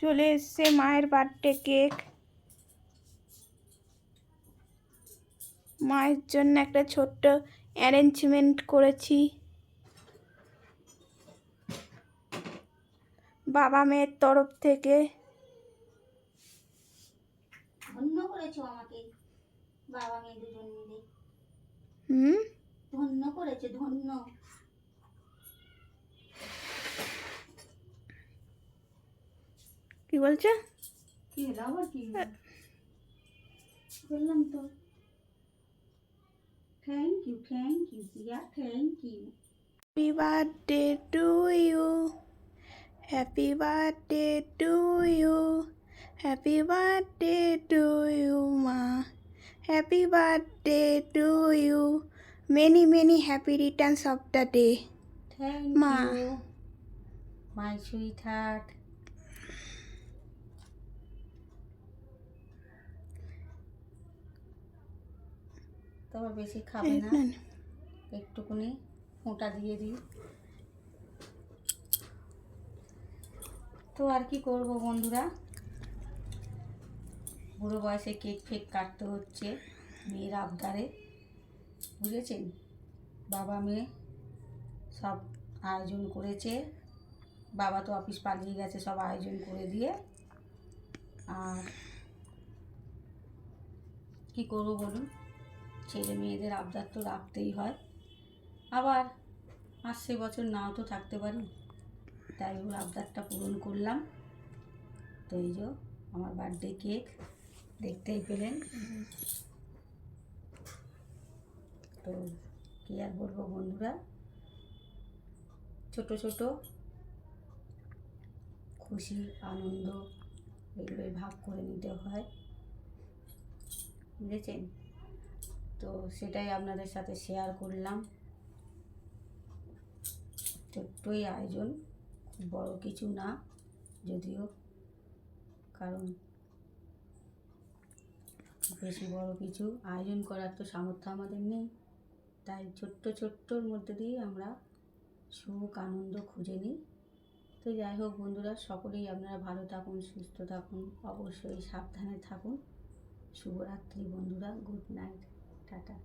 চলে এসছে মায়ের বার্থডে কেক। মায়ের জন্য একটা ছোট্ট অ্যারেঞ্জমেন্ট করেছি। বাবা মেয়ের তরফ থেকে। ধন্য করেছো আমাকে বাবা মেয়ে দুজন মিলে। ধন্য করেছে, ধন্য। কি বলছো? কি হলো আবার? কি বললাম তো। Thank you Priya, thank you. Happy birthday to you, happy birthday to you, happy birthday to you মা, happy birthday to you, many many happy returns of the day. Thank মা। You my sweetheart. তবে বেশি খাবে না, একটুকুনি ফোঁটা দিয়ে দিই। তো আর কি করব বন্ধুরা, বুড়ো বয়সে কেক ফেক কাটতে হচ্ছে মেয়ের আবদারে, বুঝেছেন? বাবা মেয়ে সব আয়োজন করেছে। বাবা তো অফিস পালিয়ে গেছে সব আয়োজন করে দিয়ে। আর কি করব বলুন, ছেলে মেয়েদের আবদার তো রাখতেই হয়। আবার আসছে বছর নাও তো থাকতে পারি, তাই ওর আবদারটা পূরণ করলাম। তো এই যে আমার বার্থডে কেক দেখতেই পেলেন। তো কী আর বলবো বন্ধুরা, ছোট ছোট খুশি আনন্দ এগুলোই ভাগ করে নিতে হয়, বুঝেছেন? তো সেটাই আপনাদের সাথে শেয়ার করলাম। ছোট্টই আয়োজন, খুব বড় কিছু না যদিও, কারণ বেশি বড় কিছু আয়োজন করার তো সামর্থ্য আমাদের নেই। তাই ছোট্ট ছোট্টর মধ্যে দিয়ে আমরা সুখ আনন্দ খুঁজে নিই। তো যাই হোক বন্ধুরা, সকলেই আপনারা ভালো থাকুন, সুস্থ থাকুন, অবশ্যই সাবধানে থাকুন। শুভরাত্রি বন্ধুরা, গুড নাইট, টাটা।